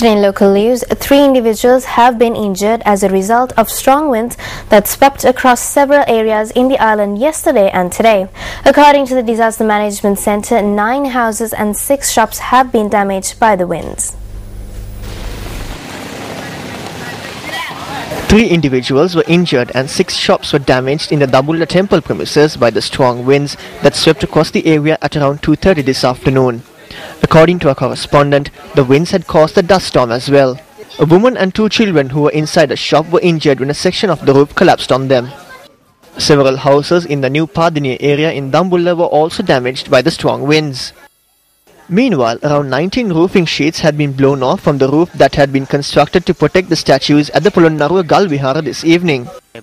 And in local news, 3 individuals have been injured as a result of strong winds that swept across several areas in the island yesterday and today. According to the Disaster Management Centre, 9 houses and 6 shops have been damaged by the winds. 3 individuals were injured and 6 shops were damaged in the Dambulla temple premises by the strong winds that swept across the area at around 2:30 this afternoon. According to our correspondent, the winds had caused a dust storm as well. A woman and 2 children who were inside a shop were injured when a section of the roof collapsed on them. Several houses in the new Padini area in Dambulla were also damaged by the strong winds. Meanwhile, around 19 roofing sheets had been blown off from the roof that had been constructed to protect the statues at the Polonnaruwa Galvihara this evening. I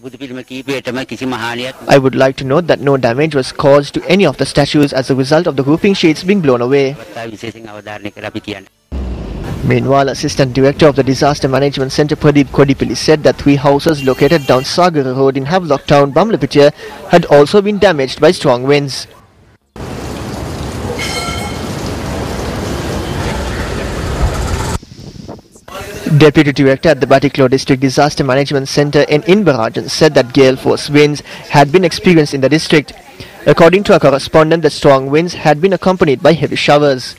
would like to note that no damage was caused to any of the statues as a result of the roofing sheets being blown away. Meanwhile, Assistant Director of the Disaster Management Centre Pradeep Kodipilli said that 3 houses located down Sagara Road in Havelock Town, Bamlapitiya had also been damaged by strong winds. Deputy Director at the Batiklo District Disaster Management Centre in Inbarajan said that gale force winds had been experienced in the district. According to our correspondent, the strong winds had been accompanied by heavy showers.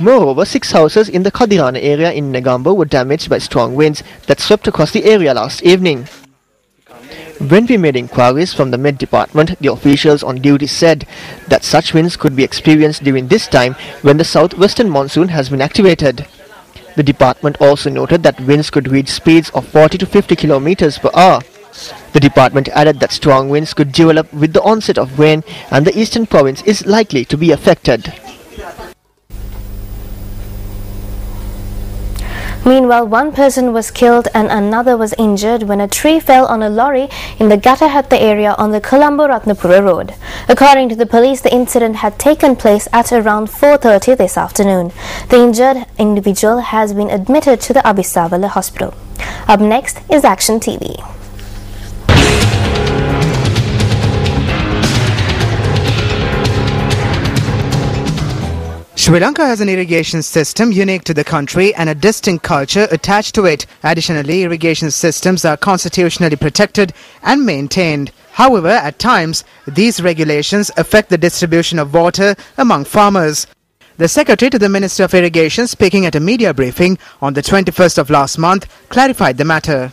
Moreover, 6 houses in the Kadirana area in Negombo were damaged by strong winds that swept across the area last evening. When we made inquiries from the Met Department, the officials on duty said that such winds could be experienced during this time when the southwestern monsoon has been activated. The department also noted that winds could reach speeds of 40 to 50 kilometers per hour. The department added that strong winds could develop with the onset of rain and the eastern province is likely to be affected. Meanwhile, 1 person was killed and another was injured when a tree fell on a lorry in the Gattahatta area on the Colombo-Ratnapura road. According to the police, the incident had taken place at around 4:30 this afternoon. The injured individual has been admitted to the Abhisavala hospital. Up next is Action TV. Sri Lanka has an irrigation system unique to the country and a distinct culture attached to it. Additionally, irrigation systems are constitutionally protected and maintained. However, at times, these regulations affect the distribution of water among farmers. The Secretary to the Minister of Irrigation, speaking at a media briefing on the 21st of last month, clarified the matter.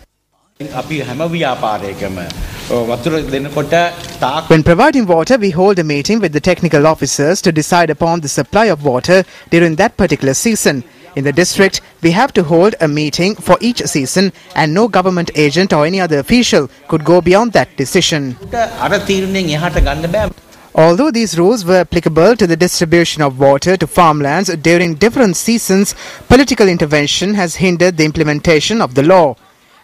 When providing water, we hold a meeting with the technical officers to decide upon the supply of water during that particular season. In the district, we have to hold a meeting for each season and no government agent or any other official could go beyond that decision. Although these rules were applicable to the distribution of water to farmlands during different seasons, political intervention has hindered the implementation of the law.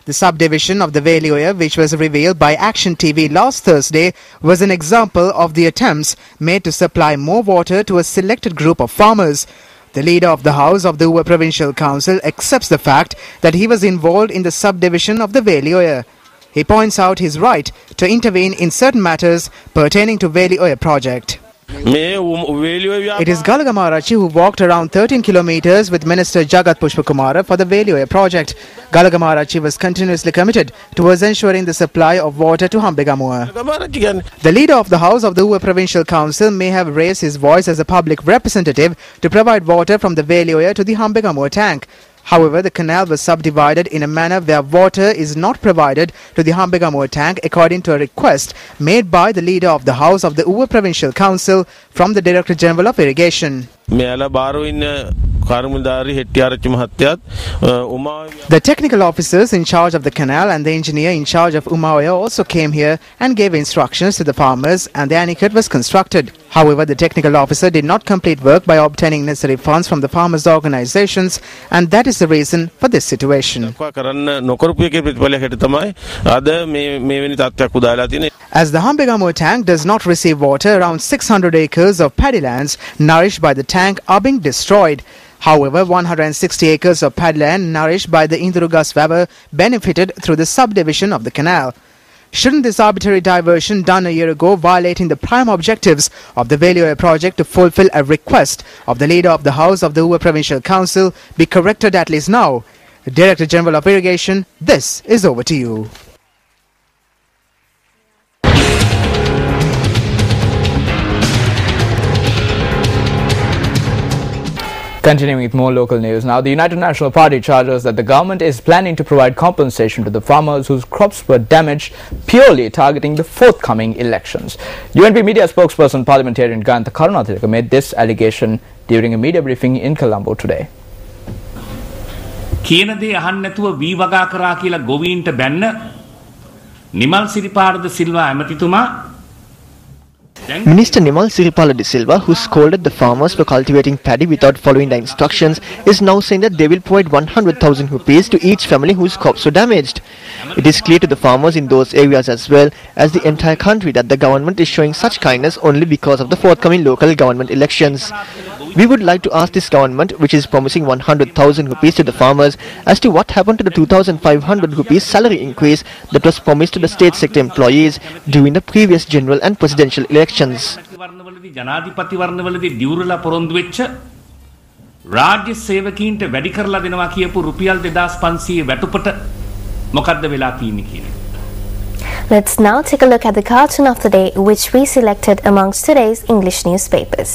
The subdivision of the Velioya, which was revealed by Action TV last Thursday, was an example of the attempts made to supply more water to a selected group of farmers. The leader of the House of the Uva Provincial Council accepts the fact that he was involved in the subdivision of the Velioya. He points out his right to intervene in certain matters pertaining to Velioya project. It is Galagamarachi who walked around 13 kilometers with Minister Jagat Pushpakumara for the Velioya project. Galagamarachi was continuously committed towards ensuring the supply of water to Hambegamuwa. The leader of the House of the Uva Provincial Council may have raised his voice as a public representative to provide water from the Velioya to the Hambegamuwa tank. However, the canal was subdivided in a manner where water is not provided to the Hambegamuwa tank according to a request made by the leader of the House of the Uva Provincial Council from the Director General of Irrigation. The technical officers in charge of the canal and the engineer in charge of Umaoya also came here and gave instructions to the farmers and the anecut was constructed. However, the technical officer did not complete work by obtaining necessary funds from the farmers' organizations, and that is the reason for this situation. As the Hambegamuwa tank does not receive water, around 600 acres of paddy lands nourished by the tank are being destroyed. However, 160 acres of paddy land nourished by the Induruga Swaber benefited through the subdivision of the canal. Shouldn't this arbitrary diversion done a year ago, violating the prime objectives of the Velioya project to fulfill a request of the leader of the House of the Hoover Provincial Council, be corrected at least now? Director General of Irrigation, this is over to you. Continuing with more local news now, the United National Party charges that the government is planning to provide compensation to the farmers whose crops were damaged, purely targeting the forthcoming elections. UNP media spokesperson parliamentarian Gantha Karunathilaka made this allegation during a media briefing in Colombo today. කියන දේ අහන්න නැතුව වී වගා කරා කියලා ගොවීන්ට බැන්න නිමල් සිරිපාල ද Silva ඇමතිතුමා Minister Nimal Siripala de Silva, who scolded the farmers for cultivating paddy without following the instructions, is now saying that they will provide 100,000 rupees to each family whose crops were damaged. It is clear to the farmers in those areas as well as the entire country that the government is showing such kindness only because of the forthcoming local government elections. We would like to ask this government, which is promising 100,000 rupees to the farmers, as to what happened to the 2,500 rupees salary increase that was promised to the state sector employees during the previous general and presidential elections. ජනාධිපති වර්ණවලදී දියුරලා පොරොන්දු වෙච්ච රාජ්‍ය සේවකීන්ට වැඩි කරලා දෙනවා කියපු රුපියල් 2500 වැටුපට මොකද්ද වෙලා තියෙන්නේ කියන්නේ. Let's now take a look at the cartoon of the day, which we selected amongst today's English newspapers.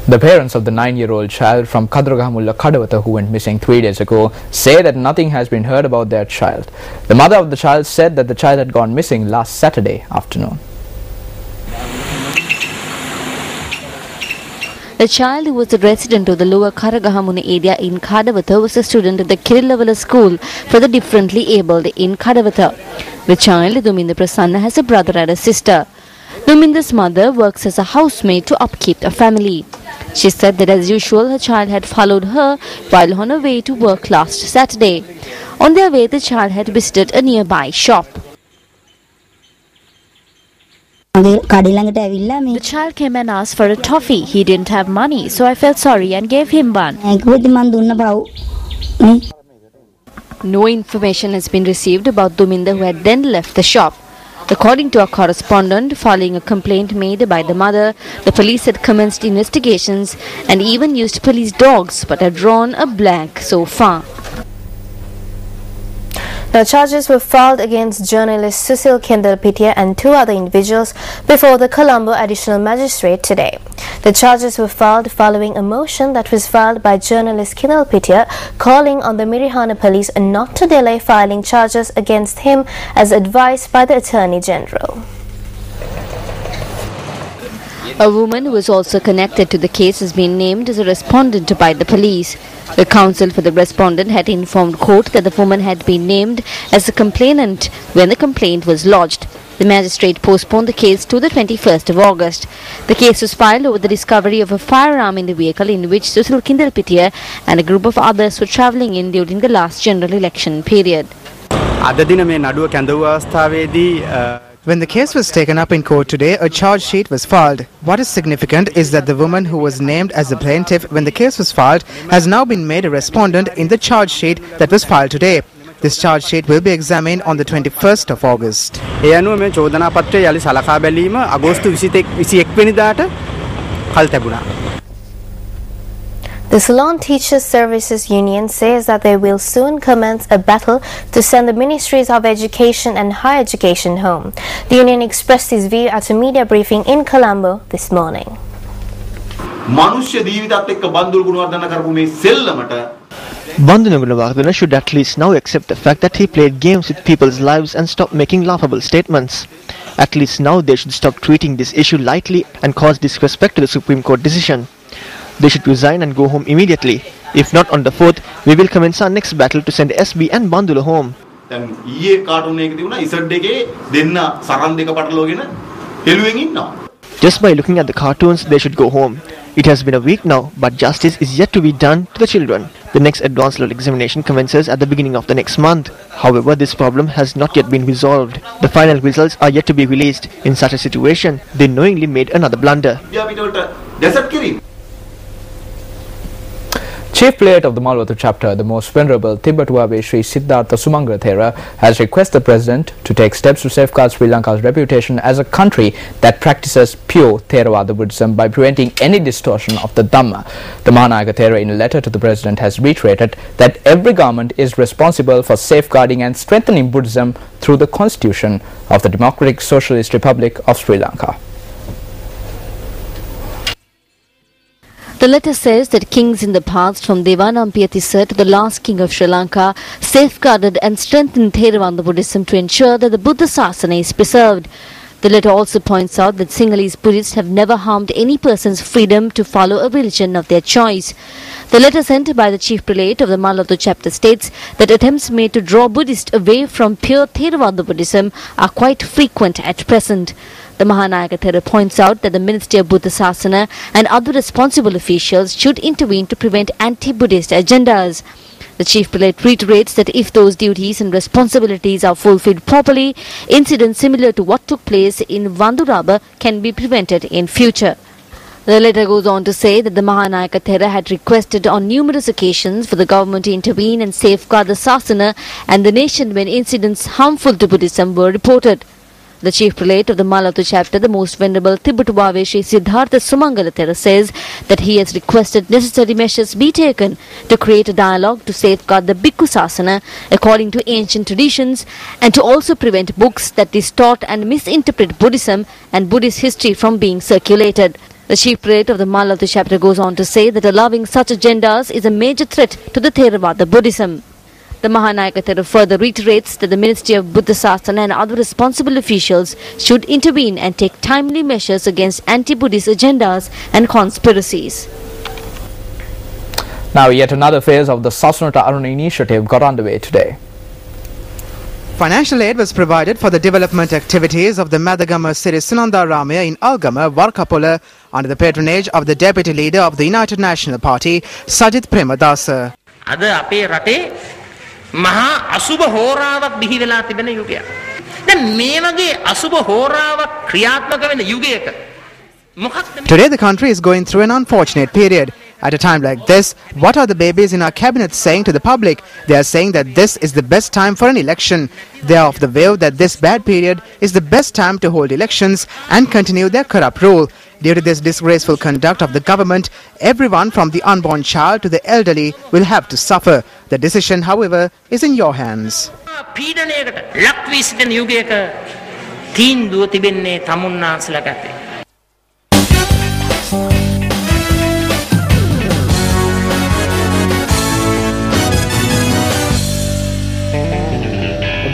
The parents of the 9-year-old child from Kadragahamulla Kadawatha who went missing 3 days ago say that nothing has been heard about their child. The mother of the child said that the child had gone missing last Saturday afternoon. The child, who was a resident of the lower Karagahamuna area in Kadawatha, was a student at the Kirilavala school for the differently abled in Kadawatha. The child, Duminda Prasanna, has a brother and a sister. Duminda's mother works as a housemaid to upkeep the family. She said that as usual her child had followed her while on her way to work last Saturday. On their way, the child had visited a nearby shop. The child came and asked for a toffee. He didn't have money, so I felt sorry and gave him one. No information has been received about Duminda, who had then left the shop. According to our correspondent, following a complaint made by the mother, the police had commenced investigations and even used police dogs, but had drawn a blank so far. Now, charges were filed against journalist Susil Kendalpitia and 2 other individuals before the Colombo Additional Magistrate today. The charges were filed following a motion that was filed by journalist Kendalpitia calling on the Mirihana police not to delay filing charges against him as advised by the Attorney General. A woman who was also connected to the case has been named as a respondent by the police. The counsel for the respondent had informed court that the woman had been named as a complainant when the complaint was lodged. The magistrate postponed the case to the 21st of August. The case was filed over the discovery of a firearm in the vehicle in which Susil Kendalpitia and a group of others were travelling in during the last general election period. When the case was taken up in court today, a charge sheet was filed. What is significant is that the woman who was named as the plaintiff when the case was filed has now been made a respondent in the charge sheet that was filed today. This charge sheet will be examined on the 21st of August. The Ceylon Teachers Services Union says that they will soon commence a battle to send the Ministries of Education and Higher Education home. The union expressed this view at a media briefing in Colombo this morning. Bandhu Gunawardena should at least now accept the fact that he played games with people's lives and stop making laughable statements. At least now they should stop treating this issue lightly and cause disrespect to the Supreme Court decision. They should resign and go home immediately. If not on the 4th, we will commence our next battle to send SB and Bandula home. දැන් ඊයේ cartoon එකේ තිබුණා Z එකේ දෙන්න සරන් දෙක පටලවගෙන හෙළුවෙන් ඉන්නවා. Just by looking at the cartoons, they should go home. It has been a week now, but justice is yet to be done to the children. The next advanced level examination commences at the beginning of the next month. However, this problem has not yet been resolved. The final results are yet to be released. In such a situation, they knowingly made another blunder. Chief Prelate of the Malwatu chapter, the most venerable Tibetuave Sri Siddhartha Sumangala Thera, has requested the President to take steps to safeguard Sri Lanka's reputation as a country that practices pure Theravada Buddhism by preventing any distortion of the Dhamma. The Mahanayaka Thera, in a letter to the President, has reiterated that every government is responsible for safeguarding and strengthening Buddhism through the Constitution of the Democratic Socialist Republic of Sri Lanka. The letter says that kings in the past, from Devanampiya Tissa to the last king of Sri Lanka, safeguarded and strengthened Theravada Buddhism to ensure that the Buddha Sasana is preserved. The letter also points out that Sinhalese Buddhists have never harmed any person's freedom to follow a religion of their choice. The letter sent by the Chief Prelate of the Malwatu chapter states that attempts made to draw Buddhists away from pure Theravada Buddhism are quite frequent at present. The Mahanayaka Thera points out that the Ministry of Buddha Sasana and other responsible officials should intervene to prevent anti-Buddhist agendas. The Chief Prelate reiterates that if those duties and responsibilities are fulfilled properly, incidents similar to what took place in Vanduraba can be prevented in future. The letter goes on to say that the Mahanayaka Thera had requested on numerous occasions for the government to intervene and safeguard the Sasana and the nation when incidents harmful to Buddhism were reported. The Chief Prelate of the Malwatu chapter, the most venerable Tibetuave Sri Siddhartha Sumangala Thera, says that he has requested necessary measures be taken to create a dialogue to safeguard the Bhikkhu Sasana according to ancient traditions and to also prevent books that distort and misinterpret Buddhism and Buddhist history from being circulated. The Chief Prelate of the Malwatu chapter goes on to say that allowing such agendas is a major threat to the Theravada Buddhism. The Mahanayaka Thera further reiterates that the Ministry of Buddha Sasana and other responsible officials should intervene and take timely measures against anti-Buddhist agendas and conspiracies. Now, yet another phase of the Sasanata Aruna initiative got underway today. Financial aid was provided for the development activities of the Madagama Siri Sunanda Ramaya in Algama, Varkapola, under the patronage of the Deputy Leader of the United National Party, Sajith Premadasa. මහා අසුබ හෝරාවක් බිහි වෙලා තිබෙන යුගයක්. දැන් මේ වගේ අසුබ හෝරාවක් ක්‍රියාත්මක වෙන යුගයක මොකක්ද? Today the country is going through an unfortunate period. At a time like this, what are the babies in our cabinet saying to the public? They are saying that this is the best time for an election. They are of the view that this bad period is the best time to hold elections and continue their corrupt rule. Due to this disgraceful conduct of the government, everyone from the unborn child to the elderly will have to suffer. The decision, however, is in your hands. පීඩනයකට ලක් වී සිටින යුගයක තීන්දුව තිබෙන්නේ තමුන්නාන්සලා ගත්තේ.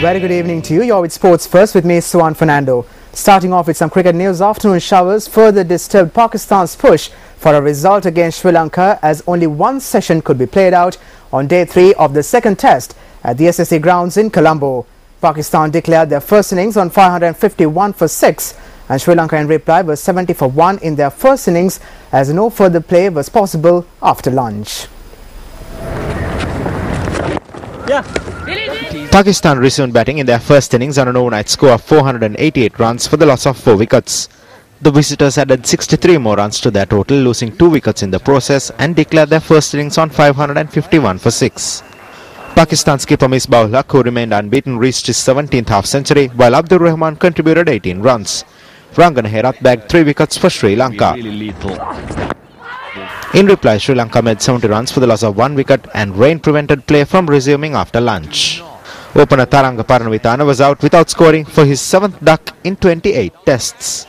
Very good evening to you. You're with Sports First with me, Suan Fernando. Starting off with some cricket news, afternoon showers further disturbed Pakistan's push for a result against Sri Lanka as only one session could be played out on day 3 of the second test at the SSC grounds in Colombo. Pakistan declared their first innings on 551 for 6 and Sri Lanka in reply was 70 for 1 in their first innings as no further play was possible after lunch. Pakistan resumed batting in their first innings on an overnight score of 488 runs for the loss of 4 wickets. The visitors added 63 more runs to their total, losing 2 wickets in the process and declared their first innings on 551 for 6. Pakistan skipper Misbah ul Haq, who remained unbeaten, reached his 17th half-century, while Abdur Rahman contributed 18 runs. Rangana Herath bagged 3 wickets for Sri Lanka. In reply, Sri Lanka made 70 runs for the loss of 1 wicket and rain prevented play from resuming after lunch. Opener Taranga Paranavithana was out without scoring for his 7th duck in 28 tests.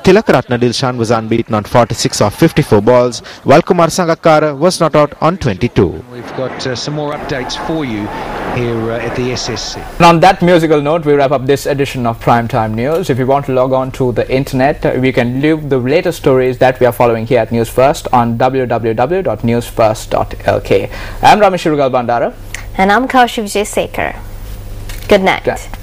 Tilakaratna Dilshan was unbeaten on 46 of 54 balls, while Kumar Sangakkara was not out on 22. We've got some more updates for you here at the SSC. And on that musical note, we wrap up this edition of Primetime News. If you want to log on to the internet, we can leave the latest stories that we are following here at News First on www.newsfirst.lk. I'm Ramesh Rugal Bandara. And I'm Kaushi Vijay Sekar. Good night.